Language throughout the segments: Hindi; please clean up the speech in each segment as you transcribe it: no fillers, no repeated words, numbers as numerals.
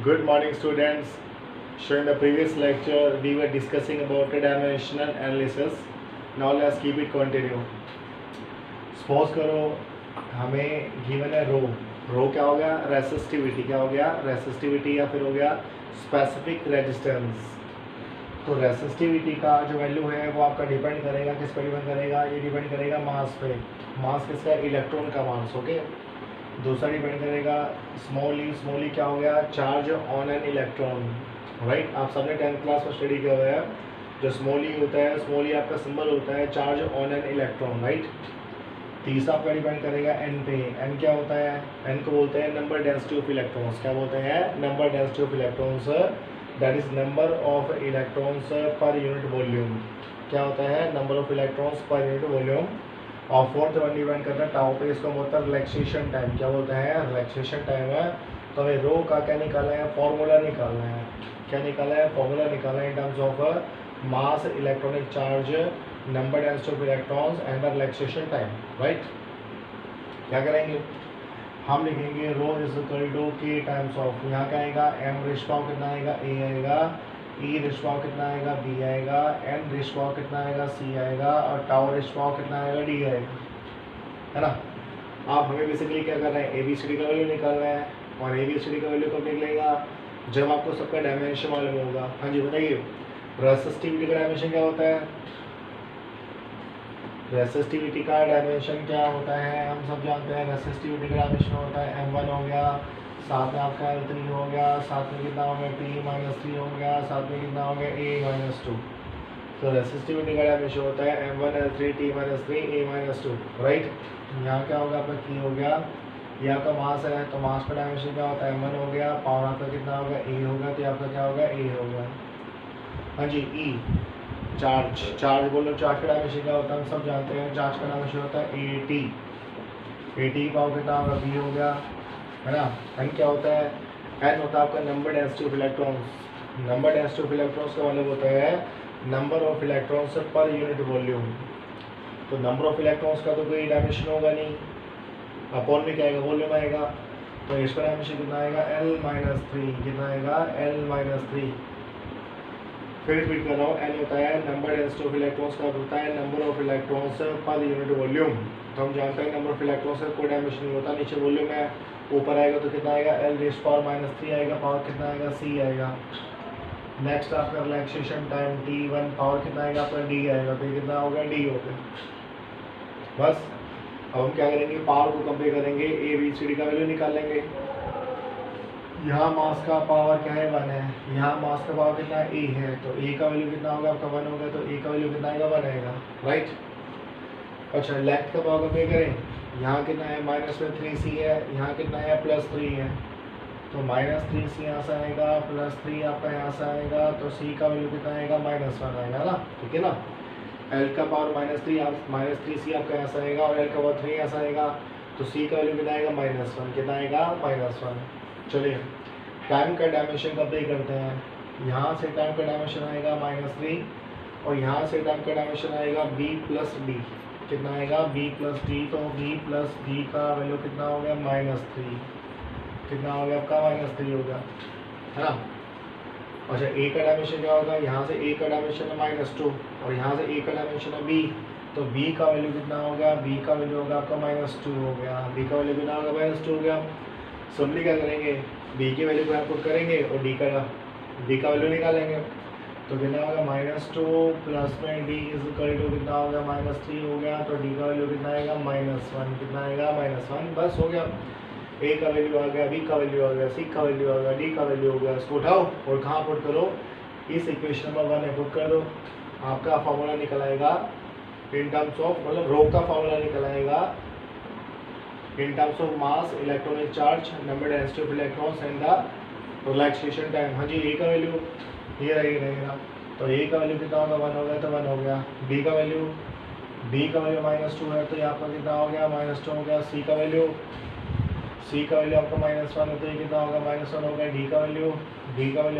Good morning, students. So in the previous lecture, we were discussing about dimensional analysis. Now let's keep it continue. Suppose करो हमें given है रो क्या हो गया रेसिस्टिविटी, क्या हो गया रेसिस्टिविटी या फिर हो गया स्पेसिफिक रेजिस्टेंस। तो रेसिस्टिविटी का जो वैल्यू है वो आपका डिपेंड करेगा किस पर डिपेंड करेगा, ये डिपेंड करेगा मास पे। मास किसका, इलेक्ट्रॉन का मास। ओके, दूसरा डिपेंड करेगा स्मॉली क्या हो गया, charge on an electron. Right, आप सबने 10th क्लास में स्टडी किया हुआ है। जो स्मॉली होता है, स्मॉली आपका सिंबल होता है charge on an electron. Right, तीसरा आपका डिपेंड करेगा एन पे। एन क्या होता है, एन को बोलते हैं नंबर डेंसिटी ऑफ इलेक्ट्रॉन्स। क्या बोलते हैं, number density of electrons, that is number of electrons per unit volume. क्या होता है, number of electrons per unit volume. और फोर्थ वन डिपेंड करता है टाउ पे, इसका मतलब रिलैक्सेशन टाइम। क्या बोलते हैं, रिलैक्सेशन टाइम है। तो हमें रो का क्या निकालना है, फॉर्मूला निकालना है। क्या निकाला है, फॉर्मूला निकालना है इन terms of mass, electronic charge, number density of electrons and the relaxation time. Right, क्या करेंगे हम, लिखेंगे रो इज इक्वल टू के टाइम्स ऑफ, यहाँ क्या आएगा, एम रेश पावर कितना आएगा, ए आएगा, ई रेश पावर कितना आएगा, बी आएगा, एन रेश पावर कितना आएगा, सी आएगा, और टाउ रेश पावर कितना आएगा, डी आएगा। है ना। आप हमें बेसिकली क्या कर रहे हैं, ए बी सी डी का वैल्यू निकाल रहे हैं। और ए बी सी डी का वैल्यू कब निकलेगा, जब आपको सबका डायमेंशन मालूम होगा। हाँ जी बताइए, रेसिस्टिविटी का डायमेंशन क्या होता है, रेसिस्टिविटी का डायमेंशन क्या होता है, हम सब जानते हैं। रेसिस्टिविटी का डायमेंशन होता है M1 हो गया, साथ में आपका L3 हो गया, साथ में कितना हो गया T-3 हो गया, साथ में कितना हो गया A-2। तो रेसिस्टिविटी का डायमेंशन होता है M1 L3 T-3 A-2। Right, यहाँ क्या होगा आपका की हो गया, ये आपका मास है, तो मास का डायमेंशन क्या होता है, M1 हो गया, पावर आपका कितना होगा A होगा, तो आपका क्या होगा A होगा। हाँ जी, E चार्ज बोलो, चार्ज का डायमेंशन क्या होता है, हम सब जानते हैं। चार्ज का डायमेंशन होता है AT पावर कितना होगा, B हो गया, है ना। एन क्या होता है, एन होता है आपका number density of electrons. Number density of electrons का मतलब होता है number of electrons per unit volume. तो नंबर ऑफ इलेक्ट्रॉन्स का तो कोई डायमेंशन होगा नहीं, अपॉन में क्या आएगा, वॉल्यूम आएगा। तो इसका डायमेंशन कितना आएगा, L-3, कितना आएगा L-3। फिर रिपीट कर रहा हूँ, एन होता है नंबर डेंसिटी ऑफ इलेक्ट्रॉन्स का होता है number of electrons per unit volume. तो हम जानते हैं नंबर ऑफ इलेक्ट्रॉन्स का कोई डायमेंशन नहीं होता, नीचे वॉल्यूम है, ऊपर आएगा तो कितना आएगा L-3 आएगा, पावर कितना आएगा C आएगा। नेक्स्ट आपका रिलैक्सेशन टाइम T1, पावर कितना आएगा आपका D आएगा, तो ये कितना होगा D हो गया। बस अब हम क्या करेंगे, पावर को कंपेयर करेंगे, ABCD का वैल्यू निकाल लेंगे। यहाँ मास का पावर क्या है, 1 है, यहाँ मास का पावर कितना है, A है, तो A का वैल्यू कितना होगा आपका 1 होगा, तो A का वैल्यू कितना आएगा 1 आएगा। राइट, अच्छा लेफ्ट का पावर कंपेयर करें, यहाँ कितना है -3C है, यहाँ कितना है +3 है, तो -3C यहाँ से आएगा, +3 आपका यहाँ से आएगा, तो C का वैल्यू कितना आएगा, -1 आएगा ना। ठीक है ना, L का पावर -3C आपका यहाँ से आएगा, और L का पावर 3 यहाँ से आएगा, तो C का वैल्यू कितना आएगा, -1, कितना आएगा -1। चलिए टाइम का डायमेंशन कंपेयर करते हैं। यहाँ से टाइम का डायमेंशन आएगा -3, और यहाँ से टाइम का डायमेंशन आएगा B + D, कितना आएगा B + D, तो B + D का वैल्यू कितना हो गया, -3, कितना हो गया आपका -3 होगा, है ना। अच्छा A का डायमेंशन क्या होगा, यहाँ से A का डायमेंशन है -2, और यहाँ से A का डायमेंशन है B, तो B का वैल्यू कितना होगा, B का वैल्यू होगा आपका -2 हो गया, B का वैल्यू कितना होगा, -2 हो गया। सिंपली क्या करेंगे, B की वैल्यू को पुट करेंगे और D का वैल्यू निकालेंगे, तो कितना होगा -2 प्लस में D इज इक्वल टू कितना होगा, -3 हो गया, तो D का वैल्यू कितना आएगा, -1, कितना आएगा -1। बस हो गया, A का वैल्यू आ गया, B का वैल्यू आ गया, C का वैल्यू आ गया, D का वैल्यू हो गया। इसको उठाओ और कहाँ पुट करो, इस इक्वेशन नंबर 1 में पुट कर दो, आपका फॉर्मूला निकल आएगा इन टर्म्स ऑफ, मतलब रो का फॉर्मूला निकल आएगा in terms of mass, electronic charge, number density of electrons and the relaxation time। हाँ जी, A का वैल्यू ये रहेगा, तो A का वैल्यू कितना होगा, 1 हो गया, तो 1 हो गया। B का वैल्यू -2 है, तो यहाँ पर कितना हो गया, -2 हो गया। C का वैल्यू आपका -1 है, तो ये कितना होगा, -1 हो गया। D का वैल्यू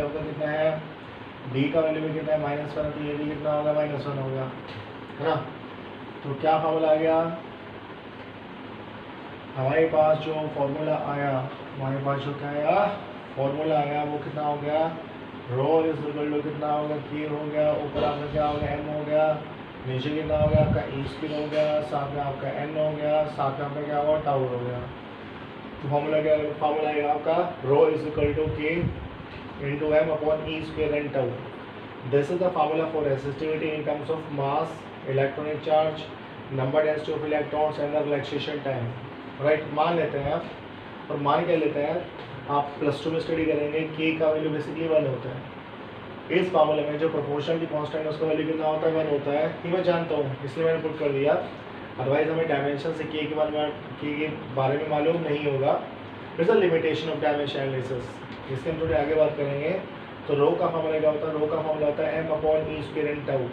आपका कितना है, D का वैल्यू भी कितना है, -1 है, तो ये भी कितना होगा, -1 हो गया, है ना। तो क्या फॉर्मूला आ गया, हमारे पास जो फॉर्मूला आया, हमारे पास जो क्या आया, फॉर्मूला आया वो कितना हो गया, रो इज इक्वल टू कितना हो गया, के हो गया, ऊपर आपका क्या हो गया, एम हो गया, नीचे कितना हो गया आपका ई स्क्वायर हो गया, साथ में आपका एन हो गया, साथ में आपका क्या हुआ, टाउ हो गया। तो फॉर्मूला क्या, फॉर्मूला आएगा आपका rho is equal to K into M upon E square N tau. This is the formula for resistivity in terms of mass, electronic charge, number density of electrons and the relaxation time. Right, मान लेते हैं आप, और मान क्या लेते हैं आप, +2 में स्टडी करेंगे, के का वैल्यू बेसिकली 1 होता है। इस फार्मूले में जो प्रोपोर्शनल की कांस्टेंट है उसका वैल्यू कितना होता है, 1 होता है। ये मैं जानता हूँ इसलिए मैंने पुट कर दिया, अदरवाइज हमें डायमेंशन से के बारे में मालूम नहीं होगा। It's a limitation of dimension analysis. इसके हम थोड़े आगे बात करेंगे। तो रो का फार्मूला क्या होता है, रो का फार्मूला होता है एम अपॉन ई स्क्वायर एन टाउ।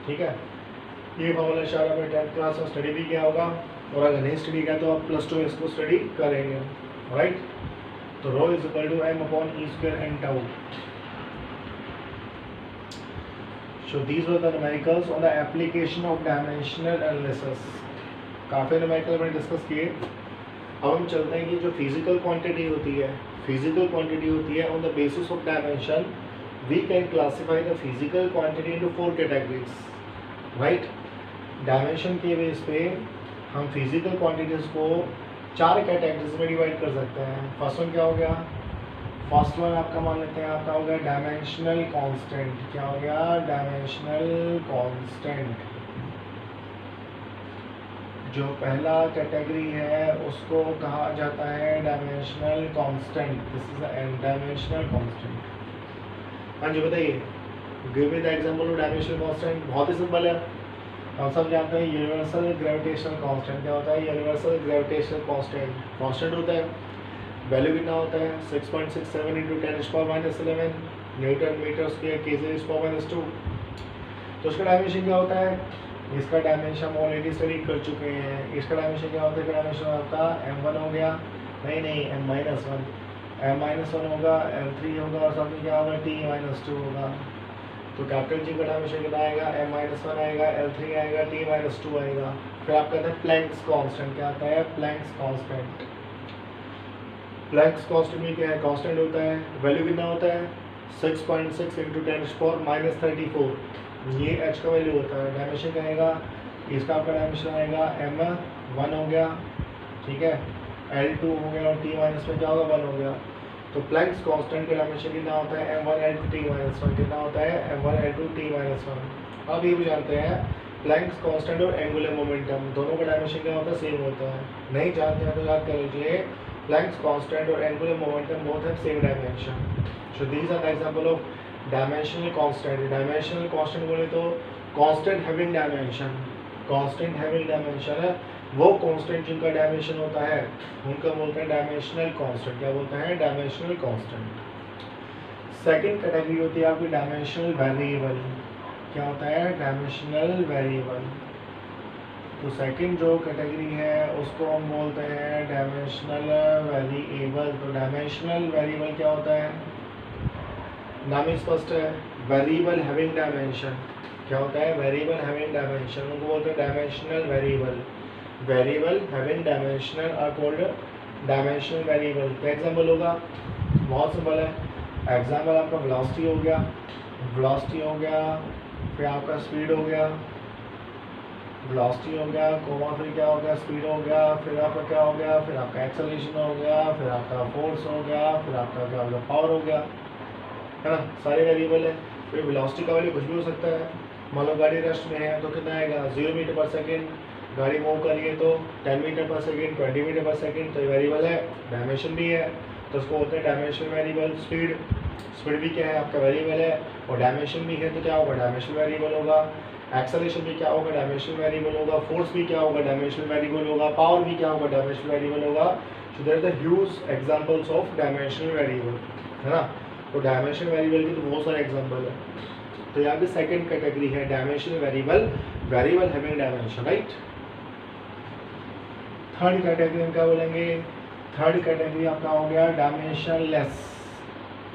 ठीक है, ये फार्मूला शायद आपने 10th क्लास में स्टडी भी किया होगा, और अगर नहीं स्टडी किया तो आप +2 में इसको स्टडी करेंगे। राइट, तो rho is equal to m upon E square N tau. So these were the numericals on the application of dimensional analysis। काफ़ी न्यूमेरिकल मैंने डिस्कस किए। अब हम चलते हैं कि जो फिजिकल क्वांटिटी होती है, on the basis of dimension we can classify the physical quantity into 4 categories. Right, dimension के बेस पे हम फिजिकल क्वांटिटीज को 4 कैटेगरीज में डिवाइड कर सकते हैं। फर्स्ट वन क्या हो गया, फर्स्ट वन आपका मान लेते हैं आपका हो गया डायमेंशनल कांस्टेंट। क्या हो गया, डायमेंशनल कांस्टेंट। जो पहला कैटेगरी है उसको कहा जाता है dimensional constant. This is dimensional constant. हाँ जी बताइए, give me the example of dimensional constant. बहुत ही सिंपल है, हम सब जानते हैं यूनिवर्सल ग्रेविटेशनल कांस्टेंट। क्या होता है, यूनिवर्सल ग्रेविटेशनल कांस्टेंट कांस्टेंट होता है, वैल्यू कितना होता है 6.67 इंटू 10⁻11 न्यूटन मीटर स्क्वायर के/2। तो इसका डायमेंशन क्या होता है, इसका डायमेंशन हम ऑलरेडी स्टडी कर चुके हैं। इसका डायमेंशन क्या होता है, इसका डायमेंशन होता है m1 हो गया, नहीं m-1 होगा, l3 होगा, और साथ में क्या होगा t-2 होगा। तो कैपिटल जी का डायमेंशन कितना आएगा, m-1 आएगा, l3 आएगा, t-2 आएगा। फिर आपका आता है प्लैंक्स कांस्टेंट। क्या आता है, प्लैंक्स कांस्टेंट। प्लैंक्स कांस्टेंट में क्या है, कांस्टेंट होता है, वैल्यू कितना होता है 6.6 इंटू 10⁻34। ये h का वैल्यू होता है। डायमेंशन क्या आएगा, इसका आपका डायमेंशन आएगा m1 हो गया, ठीक है, l2 हो गया, और t- में क्या होगा 1 हो गया। तो प्लैंक्स कांस्टेंट का डायमेंशन कितना होता है m1 l2 t-1 कितना होता है m1 l2 t-1। अब ये भी जानते हैं प्लैंक्स कांस्टेंट और एंगुलर मोमेंटम दोनों का डायमेंशन क्या होता है, सेम होता है। नहीं जानते हैं तो याद कर लीजिए, प्लैंक्स कांस्टेंट और angular momentum both have same dimension. So these are the example of dimensional constant. Dimensional constant बोले तो constant having dimension, constant having dimension है वो कांस्टेंट जिनका डायमेंशन होता है उनका बोलते हैं डायमेंशनल कांस्टेंट। क्या बोलते हैं, डायमेंशनल कांस्टेंट। सेकंड कैटेगरी होती है आपकी डायमेंशनल वेरिएबल। क्या होता है, डायमेंशनल वेरिएबल। तो सेकंड जो कैटेगरी है उसको हम बोलते हैं डायमेंशनल वेरिएबल। तो डायमेंशनल वेरिएबल क्या होता है, नाम ही स्पष्ट है, वेरिएबल हैविंग डायमेंशन। क्या होता है, वेरिएबल हैविंग डायमेंशन, उनको बोलते हैं dimensional variable. Variable having dimensional are called dimensional variable. क्या एग्जाम्पल होगा, बहुत सिंपल है। एग्जाम्पल आपका वेलोसिटी हो गया, वेलोसिटी हो गया, फिर आपका स्पीड हो गया, वेलोसिटी हो गया, कोमा फिर क्या हो गया, स्पीड हो गया, फिर आपका क्या हो गया, फिर आपका एक्सेलरेशन हो गया, फिर आपका फोर्स हो गया, फिर आपका क्या हो गया, पावर हो गया, है ना, सारे वेरिएबल है। फिर वेलोसिटी का वैल्यू कुछ भी हो सकता है। मान लो गाड़ी रेस्ट में है तो कितना आएगा 0 मीटर पर सेकेंड, गाड़ी मूव करिए तो 10 मीटर पर सेकेंड, 20 मीटर पर सेकेंड, तो ये वेरिएबल है, डायमेंशन भी है, तो उसको होते हैं डायमेंशनल वेरिएबल। स्पीड, स्पीड भी क्या है आपका वेरिएबल है, और डायमेंशन भी है, तो क्या होगा, डायमेंशनल वेरिएबल होगा। एक्सेलरेशन भी क्या होगा, डायमेंशनल वेरिएबल होगा। फोर्स भी क्या होगा, डायमेंशनल वेरिएबल होगा। पावर भी क्या होगा, डायमेंशनल वेरिएबल होगा। So there are the huge examples of dimensional variable, है ना। तो डायमेंशनल वेरिएबल के तो बहुत सारे एग्जांपल है। तो यहाँ पे सेकंड कैटेगरी है dimensional variable, variable having dimension, right. Third category में क्या बोलेंगे, थर्ड कैटेगरी आपका हो गया डायमेंशनलेस।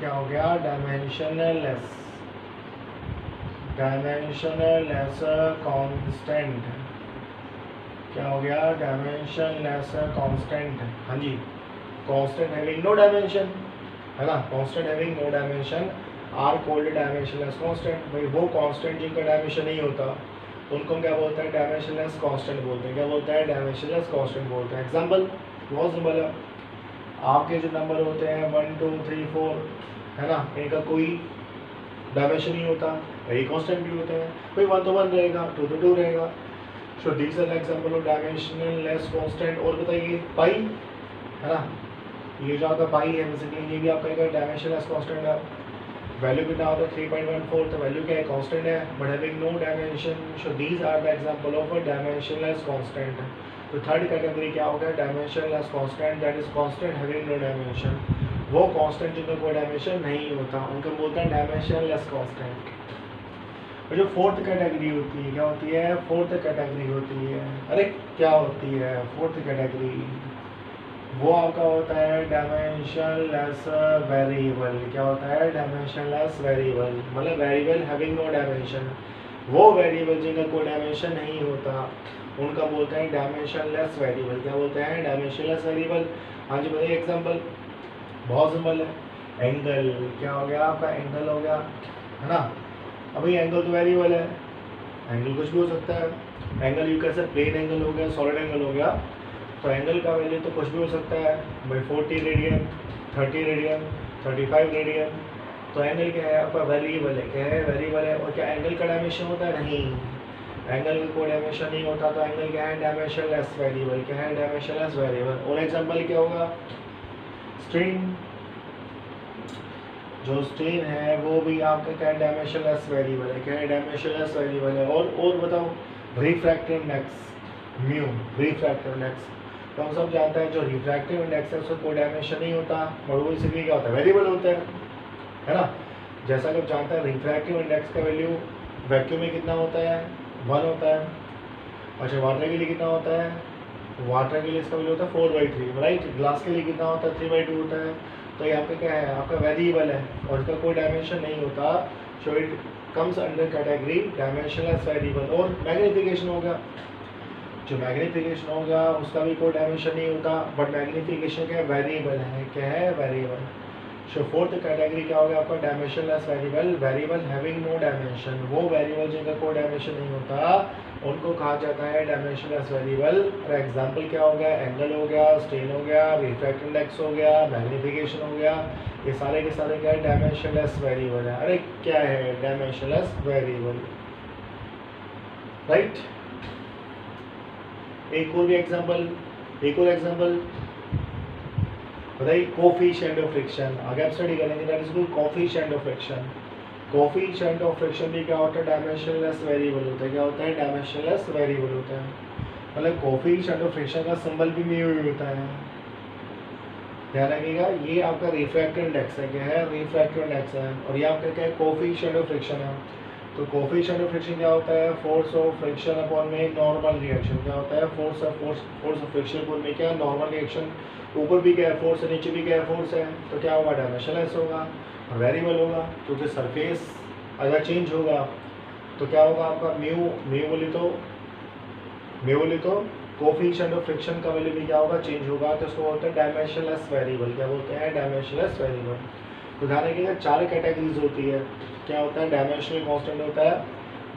क्या हो गया, डायमेंशनलेस, डायमेंशनलेस कांस्टेंट। क्या हो गया, डायमेंशनलेस कांस्टेंट। हाँ जी, कांस्टेंट हैविंग नो डायमेंशन। है ना, constant having no dimension are called dimensionless constant. भाई वो कांस्टेंट जिनका डायमेंशन नहीं होता उनको क्या बोलते हैं, डायमेंशनलेस कांस्टेंट बोलते हैं। क्या बोलते हैं, डायमेंशनलेस कांस्टेंट बोलते हैं। एग्जांपल बहुत सिंपल है, आपके जो नंबर होते हैं 1 2 3 4, है ना, इनका कोई डायमेंशन नहीं होता, वही कांस्टेंट भी होते हैं। कोई 1 तो 1 रहेगा, 2 तो 2 रहेगा। So these are example of dimensionless constant. और बताइए पाई, है ना, ये जो आपका पाई है बेसिकली ये भी आपका एक डायमेंशनलेस कांस्टेंट है। वैल्यू कितना होता है 3.14, तो वैल्यू क्या है, कांस्टेंट है but having no dimension. So these are the example of a dimensionless constant. तो थर्ड कैटेगरी क्या होगा, dimensionless constant, that is constant having no dimension. वो कांस्टेंट जिनका कोई डायमेंशन नहीं होता उनको बोलते हैं डायमेंशनलेस कांस्टेंट। और जो फोर्थ कैटेगरी होती है क्या होती है, फोर्थ कैटेगरी होती है, अरे क्या होती है फोर्थ कैटेगरी, वो आपका होता है डायमेंशनलेस वेरिएबल। क्या होता है, डायमेंशनलेस वेरिएबल, मतलब वेरिएबल हैविंग नो डायमेंशन। वो वेरिएबल जिनका कोई डायमेंशन नहीं होता उनका बोलते हैं डायमेंशनलेस वेरिएबल। क्या बोलते हैं, डायमेंशनलेस वेरिएबल। हाँ जी बताइए एग्जांपल, बहुत सिंपल है, एंगल क्या हो गया आपका, एंगल हो गया, है ना। अभी एंगल तो वेरिएबल है, एंगल कुछ भी हो सकता है। एंगल यू कैसे, प्लेन एंगल हो गया, सॉलिड एंगल हो गया, तो एंगल का वैल्यू तो कुछ भी हो सकता है भाई, 40 रेडियन, 30 रेडियन, 35 रेडियन। तो एंगल क्या है आपका, वेरिएबल है। क्या है, वेरिएबल है। और क्या एंगल का डायमेंशन होता है, नहीं, एंगल का कोई डायमेंशन नहीं होता, तो एंगल क्या है, डायमेंशनलेस वेरिएबल। क्या है, डायमेंशनलेस वेरिएबल। और एग्जांपल क्या होगा, स्ट्रिंग, जो स्ट्रेन है वो भी आपका क्या है, डायमेंशनलेस वेरिएबल है। क्या है, डायमेंशनलेस वेरिएबल है। और बताओ, refractive index mu, refractive index, तो हम सब जानते हैं जो रिफ्रैक्टिव इंडेक्स है उसका कोई डायमेंशन नहीं होता, और वो इसीलिए क्या होता है, वेरिएबल होता है ना। जैसा कि आप जानते हैं रिफ्रैक्टिव इंडेक्स का वैल्यू वैक्यूम में कितना होता है, 1 होता है। अच्छा, वाटर के लिए कितना होता है, वाटर के लिए इसका वैल्यू होता है 4/3, राइट। ग्लास के लिए कितना होता है, 3/2 होता है। तो ये आपका क्या है, आपका वेरिएबल है और इसका कोई डायमेंशन नहीं होता, so it comes under category dimensionless variable. और मैग्नीफिकेशन होगा, जो मैग्नीफिकेशन होगा उसका भी कोई डायमेंशन नहीं होता, बट मैग्नीफिकेशन क्या है, वेरिएबल है। क्या है, वेरिएबल। सो फोर्थ कैटेगरी क्या होगा आपका, dimensionless variable, variable having no dimension. वो वेरिएबल जिनका कोई डायमेंशन नहीं होता उनको कहा जाता है डायमेंशनलेस वेरिएबल। और एग्जांपल क्या हो गया, एंगल हो गया, स्ट्रेन हो गया, रिफ्रैक्टिव इंडेक्स हो गया, मैग्नीफिकेशन हो गया, ये सारे के सारे क्या है, डायमेंशनलेस वेरिएबल है। अरे क्या है, डायमेंशनलेस वेरिएबल, राइट। एक और भी एग्जांपल, एक और एग्जांपल बताइए, कोफिशिएंट ऑफ फ्रिक्शन। आगे आप स्टडी करेंगे, that is called coefficient of friction. Coefficient of friction भी क्या होता है, डायमेंशनलेस वेरिएबल होता है। क्या होता है, डायमेंशनलेस वेरिएबल होता है। मतलब कोफिशिएंट ऑफ फ्रिक्शन का सिंबल भी म्यू होता है, ध्यान रखिएगा। ये आपका रिफ्रैक्टिव इंडेक्स है। क्या है, रिफ्रैक्टिव इंडेक्स है। और ये आपका क्या है, कोफिशिएंट ऑफ फ्रिक्शन है। तो कोफिशिएंट ऑफ फ्रिक्शन क्या होता है, फोर्स ऑफ फ्रिक्शन अपॉन में नॉर्मल रिएक्शन। क्या होता है, फोर्स ऑफ फ्रिक्शन अपॉन में क्या, नॉर्मल रिएक्शन। ऊपर भी क्या है फोर्स है, नीचे भी क्या है फोर्स है, तो क्या होगा, डायमेंशनलेस होगा, वेरिएबल होगा। क्योंकि सरफेस अगर चेंज होगा तो क्या होगा आपका, म्यू बोली तो कोफिशिएंट ऑफ फ्रिक्शन का वैल्यू भी क्या होगा, चेंज होगा, तो उसको बोलते हैं डायमेंशनलेस वेरिएबल। क्या बोलते हैं, डायमेंशनलेस वेरिएबल। तो ध्यान रखिएगा 4 कैटेगरीज होती है। क्या होता है, डायमेंशनल कांस्टेंट होता है,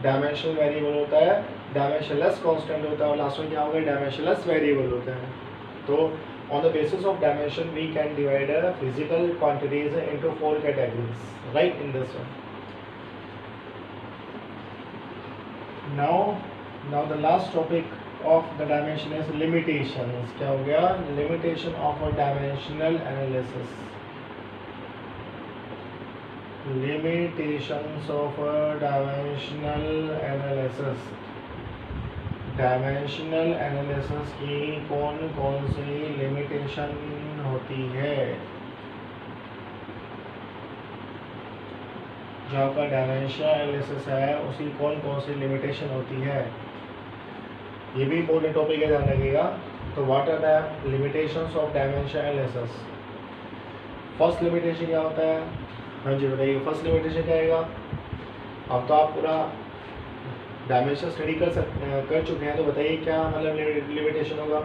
डायमेंशनल वेरिएबल होता है, डायमेंशनलेस कांस्टेंट होता है, और लास्ट में क्या होगा, डायमेंशनलेस वेरिएबल होता है। तो on the basis of dimension we can divide physical quantities into 4 categories, right, in this one. Now the last topic of the dimension is limitations. क्या हो गया, limitation of a dimensional analysis, limitations of a dimensional analysis। Dimensional analysis की कौन कौन सी लिमिटेशन होती है, जो आपका डायमेंशनल एनालिसिस है उसकी कौन कौन सी लिमिटेशन होती है, ये भी इम्पोर्टेंट टॉपिक है, ध्यान रखिएगा। तो what are the limitations of dimensional analysis. First limitation क्या होता है, हाँ जी बताइए, फर्स्ट लिमिटेशन क्या आएगा। अब तो आप पूरा डायमेंशन स्टडी कर चुके हैं, तो बताइए क्या मतलब लिमिटेशन होगा।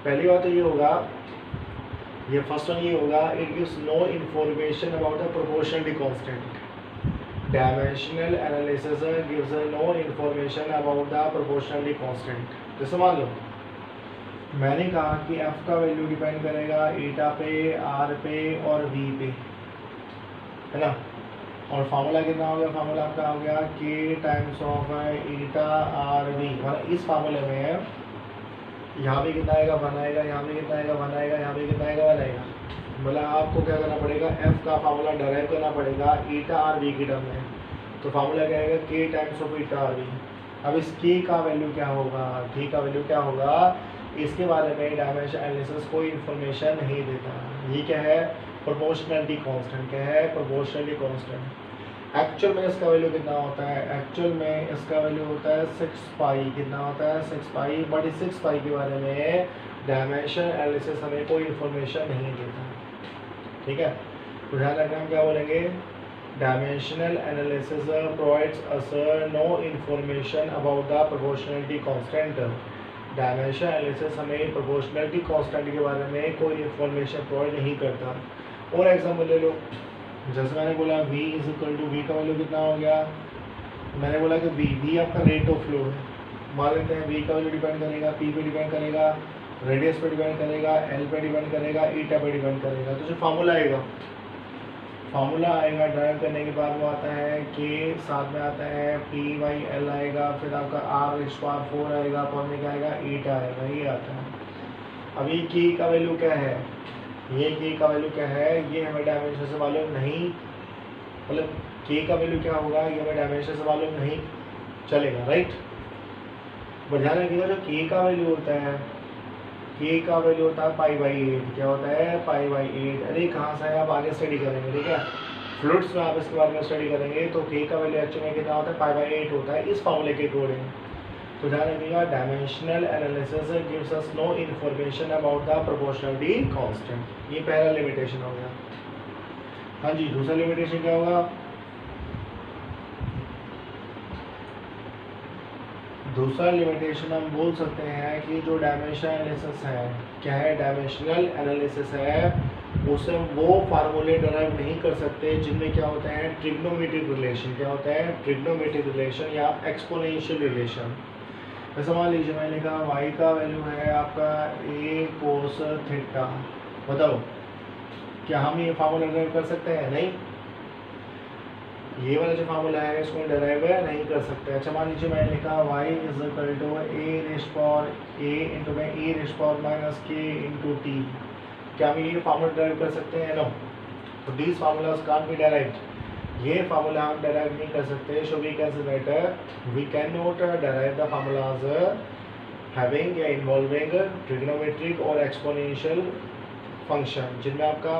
पहली बात तो ये होगा ये फर्स्ट वन ये होगा, it gives no information about the proportionality constant. Dimensional analysis gives no information about the proportionality constant. जैसे मान लो मैंने कहा कि f का वैल्यू डिपेंड करेगा ईटा पे, r पे और v पे, है ना। और फार्मूला कितना हो गया, फार्मूला आपका हो गया k times of eta R V. मतलब इस फार्मूले में यहाँ पे कितना आएगा, 1 आएगा, यहाँ पे कितना आएगा, 1 आएगा, यहाँ पे कितना आएगा, 1 आएगा। मतलब आपको क्या करना पड़ेगा, f का फार्मूला डराइव करना पड़ेगा ईटा आर वी की टर्म में। तो फार्मूला क्या आएगा, k times of eta R V. अब इस k का वैल्यू क्या होगा, k का वैल्यू क्या होगा, इसके बारे में डायमेंशन एनालिसिस कोई इन्फॉर्मेशन नहीं देता। ये क्या है, प्रोपोर्शनलिटी कांस्टेंट। क्या है, प्रोपोर्शनलिटी कांस्टेंट। एक्चुअल में इसका वैल्यू कितना होता है, एक्चुअल में इसका वैल्यू होता है 6 पाई। कितना होता है, 6 पाई। बट इस 6 पाई के बारे में डायमेंशन एनालिसिस हमें कोई इन्फॉर्मेशन नहीं देता। ठीक है, तो ध्यान रखना, हम क्या बोलेंगे, dimensional analysis provides us know information about the proportionality constant. Dimension analysis हमें प्रोपोर्शनलिटी कांस्टेंट के बारे में कोई इन्फॉर्मेशन प्रोवाइड नहीं करता। और एग्जाम्पल ले लो, जैसे मैंने बोला v is equal to, V का वैल्यू कितना हो गया, मैंने बोला कि v आपका रेट ऑफ फ्लो है। मान लेते हैं v का वैल्यू डिपेंड करेगा p पे डिपेंड करेगा, रेडियस पे डिपेंड करेगा, l पे डिपेंड करेगा, ईटा पे डिपेंड करेगा। तो जो फार्मूला आएगा ड्राइव करने के बाद वो आता है k, साथ में आता है p/l आएगा, फिर आपका r⁴ आएगा, और में क्या आएगा, ईटा आएगा, ये आता है। अभी k का वैल्यू क्या है, ये k का वैल्यू क्या है, ये हमें डायमेंशन से मालूम नहीं। मतलब k का वैल्यू क्या होगा, ये हमें डायमेंशन से मालूम नहीं चलेगा, राइट। बट ध्यान रखिएगा, जो k का वैल्यू होता है, k का वैल्यू होता है π/8। क्या होता है, π/8। अरे कहाँ से है, आप आगे स्टडी करेंगे, ठीक है, फ्लूइड्स में आप इसके बारे में स्टडी करेंगे। तो k का वैल्यू एक्चुअली में कितना होता है, π/8 होता है इस फार्मूले के अकॉर्डिंग। तो ध्यान रखिएगा, dimensional analysis gives us know information about the proportionality constant. ये पहला लिमिटेशन हो गया। हाँ जी, दूसरा लिमिटेशन क्या होगा, दूसरा लिमिटेशन हम बोल सकते हैं कि जो डायमेंशन एनालिसिस है, क्या है, डायमेंशनल एनालिसिस है, उसे वो फार्मूले डराइव नहीं कर सकते जिनमें क्या होता है, ट्रिग्नोमेट्रिक रिलेशन। क्या होता है, ट्रिग्नोमेट्रिक रिलेशन या एक्सपोनेंशियल रिलेशन। जैसे मान लीजिए मैंने कहा y का वैल्यू है आपका a cos थीटा। बताओ क्या हम ये फार्मूला डराइव कर सकते हैं, नहीं। ये वाला जो फार्मूला है इसको डराइव नहीं कर सकते। अच्छा मान लीजिए मैंने लिखा y is equal to a⁻k × t। क्या हम ये फार्मूला डराइव कर सकते हैं, नो। तो these formulas can't be derived. ये फार्मूला हम डराइव नहीं कर सकते। So we can say we can not derive the formulas having या इन्वॉल्विंग ट्रिग्नोमेट्रिक और एक्सपोनेंशियल फंक्शन, जिनमें आपका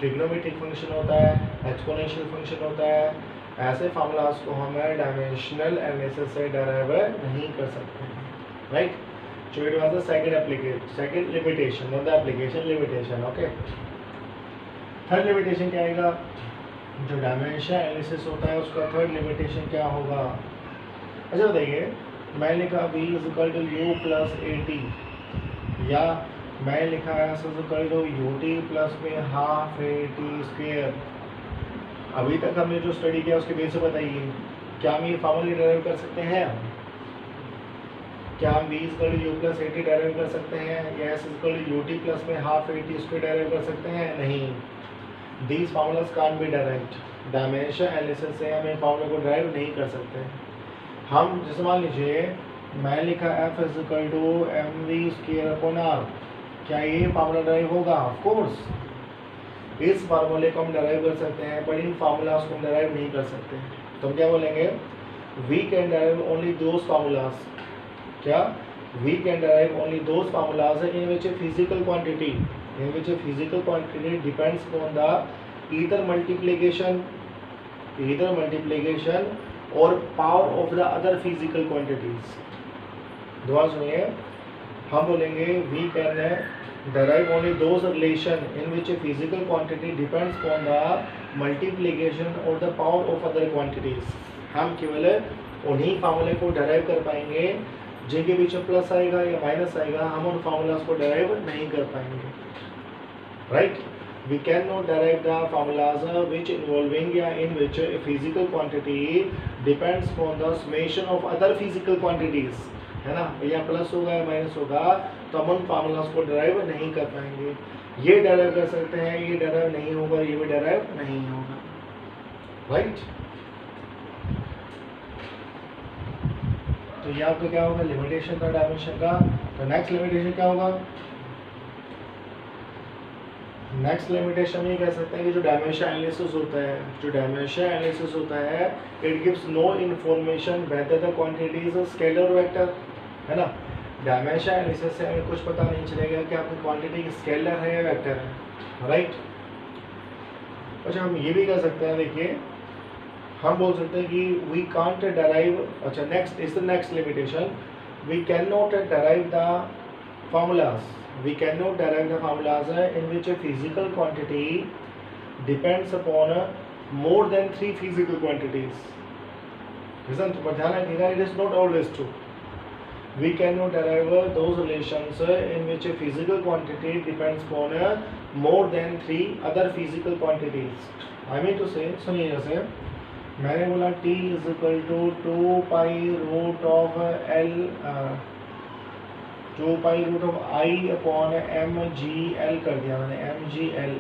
ट्रिग्नोमेट्रिक फंक्शन होता है, एक्सपोनेंशियल फंक्शन होता है। ऐसे फार्मूलाज को हम डायमेंशनल एनालिसिस से डराइव नहीं कर सकते, right. So it was the second limitation, not the application limitation, okay. Third limitation क्या आएगा, जो डायमेंशन एनालिसिस होता है उसका थर्ड लिमिटेशन क्या होगा। अच्छा बताइए, मैं लिखा v is equal to u plus at, या मैं लिखा है is equal to ut plus में हाफ at स्क्वायर। अभी तक हमने जो स्टडी किया उसके बेस से बताइए, क्या हम ये फार्मूला डराइव कर सकते हैं, क्या हम v is equal to u plus at derive कर सकते हैं, या s is equal to ut plus में हाफ at स्क्वायर डराइव कर सकते हैं, नहीं। These formulas can't be derived। Dimension analysis से हम इन फार्मूले को ड्राइव नहीं कर सकते। हम जैसे मान लीजिए मैं लिखा f is equal to mv²/r। क्या ये फार्मूला ड्राइव होगा, ऑफ कोर्स। इस फार्मूले को हम डराइव कर सकते हैं, पर इन फार्मूलाज को हम डराइव नहीं कर सकते। तो हम क्या बोलेंगे, we can derive only those formulas. क्या, we can derive only those formulas in which physical quantity in which a physical quantity depends upon the either multiplication or power of the other physical quantities। दोबारा सुनिए, हम बोलेंगे we can derive only those relation in which a physical quantity depends upon the multiplication or the power of other quantities। हम केवल उन्हीं फार्मूले को डराइव कर पाएंगे जिनके बीच में प्लस आएगा या माइनस आएगा, हम उन फार्मूलाज को डराइव नहीं कर पाएंगे। right? We cannot derive the formulas which involving या in which a physical quantity depends on the summation of other physical quantities, है ना, या प्लस होगा या माइनस होगा, तो हम उन फार्मूलाज को डराइव नहीं कर पाएंगे। ये डराइव कर सकते हैं, ये डराइव नहीं होगा, ये भी डराइव नहीं होगा, राइट? तो ये आपका क्या होगा, लिमिटेशन का डायमेंशन का। तो नेक्स्ट लिमिटेशन क्या होगा, नेक्स्ट लिमिटेशन ये कह सकते हैं कि जो डायमेंशन एनालिसिस होता है, जो डायमेंशन एनालिसिस होता है, it gives no information whether the quantity is a scalar vector, है ना। डायमेंशन एनालिसिस से हमें कुछ पता नहीं चलेगा कि आपकी क्वांटिटी स्केलर है या वेक्टर है, राइट। अच्छा, हम ये भी कह सकते हैं, देखिए हम बोल सकते हैं कि वी कांट डराइव, अच्छा next is the next limitation, we can not derive the formulas, we cannot derive the formulas in which a physical quantity depends upon more than 3 physical quantities. Listen, but ध्यान रखिएगा, it is not always true. We cannot derive those relations in which a physical quantity depends upon more than 3 other physical quantities. I mean to say, सुनिए, जैसे मैंने बोला t is equal to 2 pi root of L 2 pi root of I upon M G L कर दिया मैंने, एम जी एल।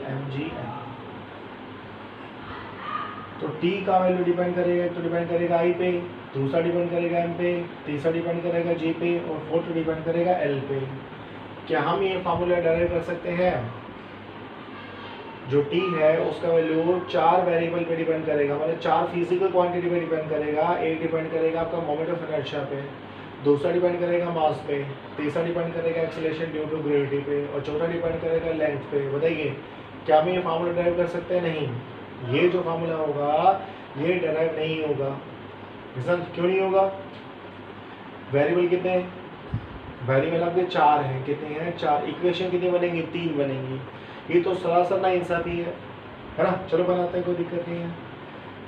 तो टी का वैल्यू डिपेंड करेगा, तो डिपेंड करेगा आई पे, दूसरा डिपेंड करेगा एम पे, तीसरा डिपेंड करेगा जी पे, और फोर्थ डिपेंड करेगा एल पे। क्या हम ये फार्मूला डेराइव कर सकते हैं? जो टी है उसका वैल्यू 4 वेरिएबल पे डिपेंड करेगा, मतलब 4 फिजिकल क्वांटिटी पे डिपेंड करेगा। एक डिपेंड करेगा आपका मोमेंट ऑफ इनर्शिया पे, दूसरा डिपेंड करेगा मास पे, तीसरा डिपेंड करेगा एक्सेलरेशन ड्यू टू ग्रेविटी पे, और चौथा डिपेंड करेगा लेंथ पे। बताइए, क्या हम ये फार्मूला डेराइव कर सकते हैं? नहीं। ये जो फार्मूला होगा ये डेराइव नहीं होगा। रीजन क्यों नहीं होगा? वेरिएबल कितने, वेरिएबल आपके 4 हैं, कितने हैं? 4। इक्वेशन कितनी बनेंगी? 3 बनेंगी। ये तो सरासर ना इंसाफी है ना। चलो बनाते हैं, कोई दिक्कत नहीं है।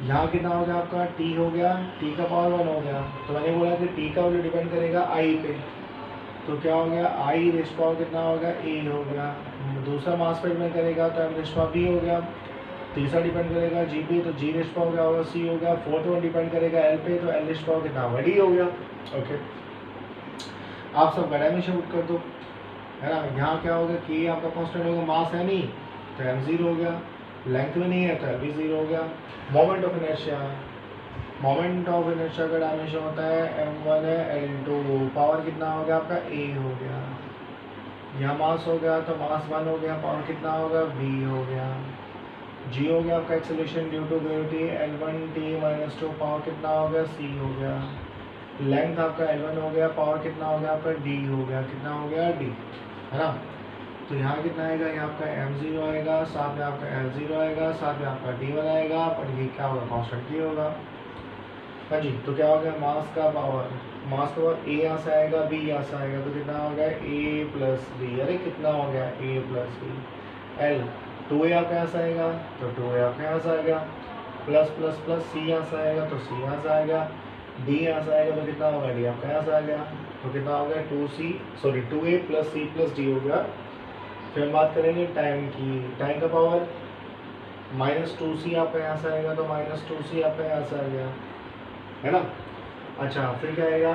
यहाँ कितना हो गया आपका, t हो गया, t का पावर 1 हो गया। तो मैंने बोला कि t का वैल्यू डिपेंड करेगा i पे, तो क्या हो गया, i रेस्ट पावर कितना हो गया, a हो गया। दूसरा मास पे डिपेंड करेगा तो m रेस्ट पावर b हो गया। तीसरा डिपेंड करेगा g पे, तो g रेस्ट पावर क्या होगा, c हो गया। फोर्थ वन डिपेंड करेगा l पे, तो l रेस्ट पावर कितना होगा, d हो गया। ओके, आप सब डायमेंशन पुट कर दो, है ना। यहाँ क्या होगा कि आपका कांस्टेंट होगा, मास है नहीं तो m 0 हो गया, लेंथ में नहीं है तो l भी 0 हो गया। Moment of inertia, moment of inertia का डायमेंशन होता है m1 l2, पावर कितना हो गया आपका, a हो गया। यहाँ मास हो गया तो मास 1 हो गया, पावर कितना होगा, v हो गया। g हो गया आपका acceleration due to gravity, l1t-2, power कितना हो गया, c हो गया। लेंथ आपका l1 हो गया, पावर कितना हो गया आपका, d हो गया। कितना हो गया, d, है ना। तो यहाँ कितना आएगा, यहाँ आपका m0 आएगा, साथ में आपका l0 आएगा, साथ में आपका d1 आएगा, और ये क्या होगा, कांस्टेंट ही होगा। हाँ जी, तो क्या हो गया, मास का पावर a यहाँ से आएगा, b यहाँ से आएगा, तो कितना हो गया, a प्लस b। अरे कितना हो गया, a plus b। l 2a आपका यहाँ से आएगा, तो 2a आपका यहाँ से आएगा, प्लस प्लस प्लस c यहाँ से आएगा, तो c यहाँ से आएगा, d यहाँ से आएगा, तो कितना होगा, d आपका यहाँ से आ गया। तो कितना हो गया, 2a plus c plus d हो गया। फिर हम बात करेंगे टाइम की। टाइम का पावर -2c आपका यहाँ से आएगा, तो -2c आपका यहाँ से आ गया, है ना। अच्छा, फिर क्या आएगा,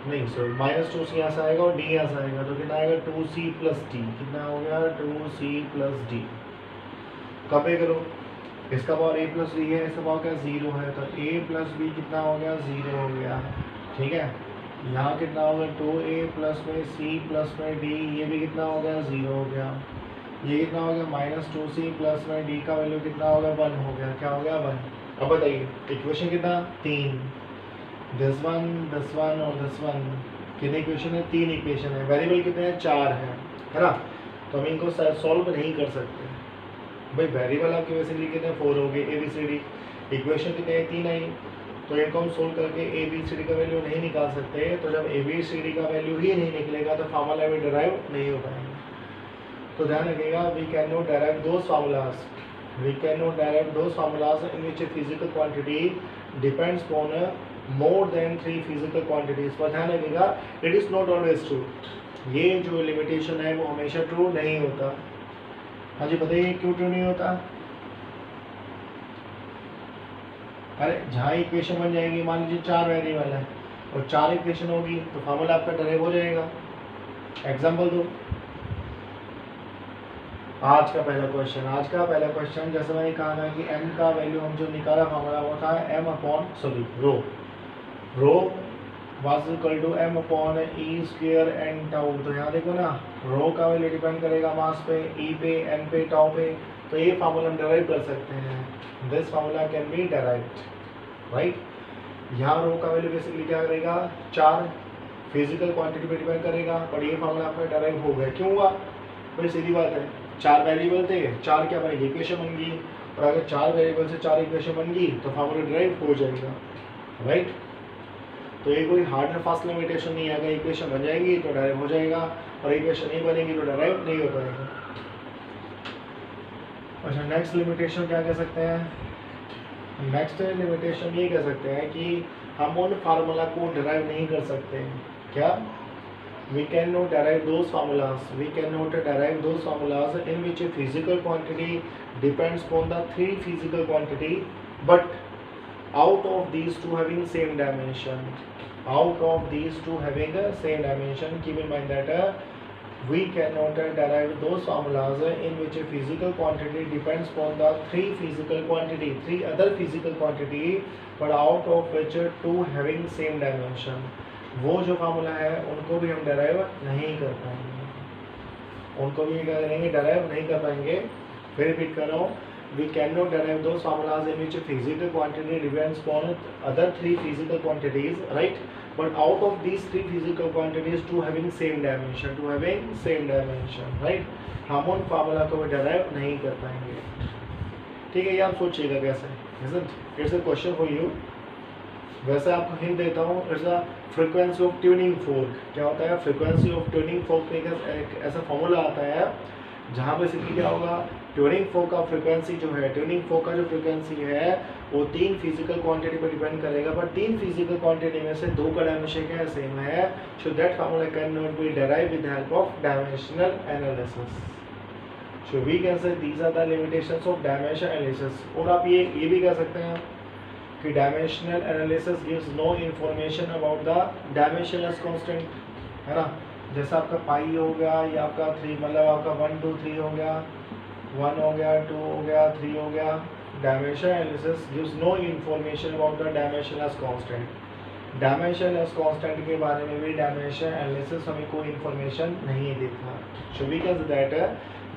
नहीं सॉरी, -2c यहाँ से आएगा और d यहाँ से आएगा, तो कितना आएगा, 2c प्लस d। कितना हो गया, 2c प्लस d। कब ए करो, इसका पावर a प्लस b है, इसका पावर क्या 0 है, तो a प्लस b कितना हो गया, 0 हो गया। ठीक है, यहाँ कितना हो गया, 2a प्लस में c प्लस में d, ये भी कितना हो गया, 0 हो गया। ये कितना हो गया, -2c प्लस में d का वैल्यू कितना हो गया, 1 हो गया। क्या हो गया, 1। अब बताइए इक्वेशन कितना, 3। दिस वन और दिस वन, कितने इक्वेशन है, 3 इक्वेशन है। वेरिएबल कितने हैं, 4 है ना। तो हम इनको सॉल्व नहीं कर सकते भाई। वेरिएबल आपके बेसिकली कितने, 4 हो गए, ABCD। इक्वेशन कितने, 3 आई, तो इनको हम सोल्व करके ABCD का वैल्यू नहीं निकाल सकते। तो जब ABCD का वैल्यू ही नहीं निकलेगा तो फार्मूला भी डिराइव नहीं हो पाएंगे। तो ध्यान रखिएगा, we can not derive those formulas, we can not derive those formulas in which a physical quantity depends on more than 3 physical quantities. पर ध्यान रखिएगा, it is not always true. ये जो लिमिटेशन है वो हमेशा ट्रू नहीं होता, हाँ जी बताइए क्यों ट्रू नहीं होता? अरे जहाँ इक्वेशन बन जाएगी, मान लीजिए 4 वेरिएबल है और 4 इक्वेशन होगी तो फार्मूला आपका डराइव हो जाएगा। एग्जाम्पल दो। आज का पहला क्वेश्चन जैसे मैंने कहा ना कि m का वैल्यू हम जो निकाला फार्मूला वो था rho was equal to m upon E square N tau. तो यहाँ देखो ना, रो का वैल्यू डिपेंड करेगा मास पे, ई पे, एन पे, टाउ पे। तो ये फार्मूला हम डराइव कर सकते हैं। This formula can be derived, right. यहाँ रो का वैल्यू बेसिकली क्या करेगा, 4 फिजिकल क्वांटिटी पे डिपेंड करेगा, और ये फार्मूला आपका डराइव हो गया। क्यों हुआ भाई? सीधी बात है, 4 वेरिएबल थे, 4 क्या बनेगी, इक्वेशन बन गई। और अगर 4 वेरिएबल से 4 इक्वेशन बन गई तो फार्मूला डराइव हो जाएगा, राइट। तो ये कोई हार्ड एंड फास्ट लिमिटेशन नहीं है। अगर इक्वेशन बन जाएगी तो डराइव हो जाएगा, और इक्वेशन नहीं बनेगी तो डराइव नहीं हो पाएगा। अच्छा, नेक्स्ट लिमिटेशन क्या कह सकते हैं? नेक्स्ट लिमिटेशन ये कह सकते हैं कि हम उन फार्मूला को डराइव नहीं कर सकते। क्या? we cannot derive those formulas in which a physical quantity depends upon the 3 physical quantity, but out of these two having same dimension. Keep in mind that we cannot derive those formulas in which a physical quantity depends upon the 3 other physical quantity, but out of which 2 having same dimension. वो जो फार्मूला है उनको भी हम डराइव नहीं कर पाएंगे, उनको भी क्या करेंगे, डराइव नहीं कर पाएंगे। फिर रिपीट कर रहा हूँ, we can not derive those formulas in which physical quantity depends upon other 3 physical quantities, right. But out of these 3 physical quantities 2 having same dimension, right. हम उन फार्मूला को भी डराइव नहीं कर पाएंगे। ठीक है, ये आप सोचिएगा कैसे। It's a question for you. वैसे आपको हिंट देता हूँ, it's a frequency of tuning fork. क्या होता है? फ्रीक्वेंसी ऑफ ट्यूनिंग फोर्क में एक ऐसा फॉर्मूला आता है जहाँ बेसिकली क्या होगा, ट्यूनिंग फोर्क का फ्रीक्वेंसी जो है, ट्यूनिंग फोर्क का जो फ्रीक्वेंसी है वो 3 फिजिकल क्वांटिटी पर डिपेंड करेगा, बट 3 फिजिकल क्वांटिटी में से 2 का डायमेंशन क्या है, सेम है। So that formula can not be derived with the help of dimensional analysis. So we can say these are the limitations of dimension analysis. और आप ये भी कह सकते हैं कि dimensional analysis gives no information about the dimensionless constant, है ना। जैसे आपका पाई हो गया या आपका 3, मतलब आपका 1 2 3 हो गया, 1 हो गया, 2 हो गया, 3 हो गया। Dimension analysis gives no information about the dimensionless constant. Dimensionless constant के बारे में भी डायमेंशन एनालिसिस हमें कोई इंफॉर्मेशन नहीं देता। So we can say that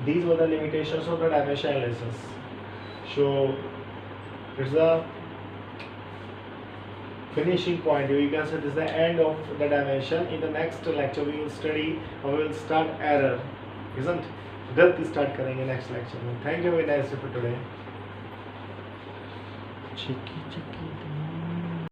these were the limitations of the dimension analysis. So it's the finishing point. You can say this is the end of the dimension. In the next lecture we will study, or we will start error, isn't? गलती start करेंगे next lecture में. Thank you very much for today.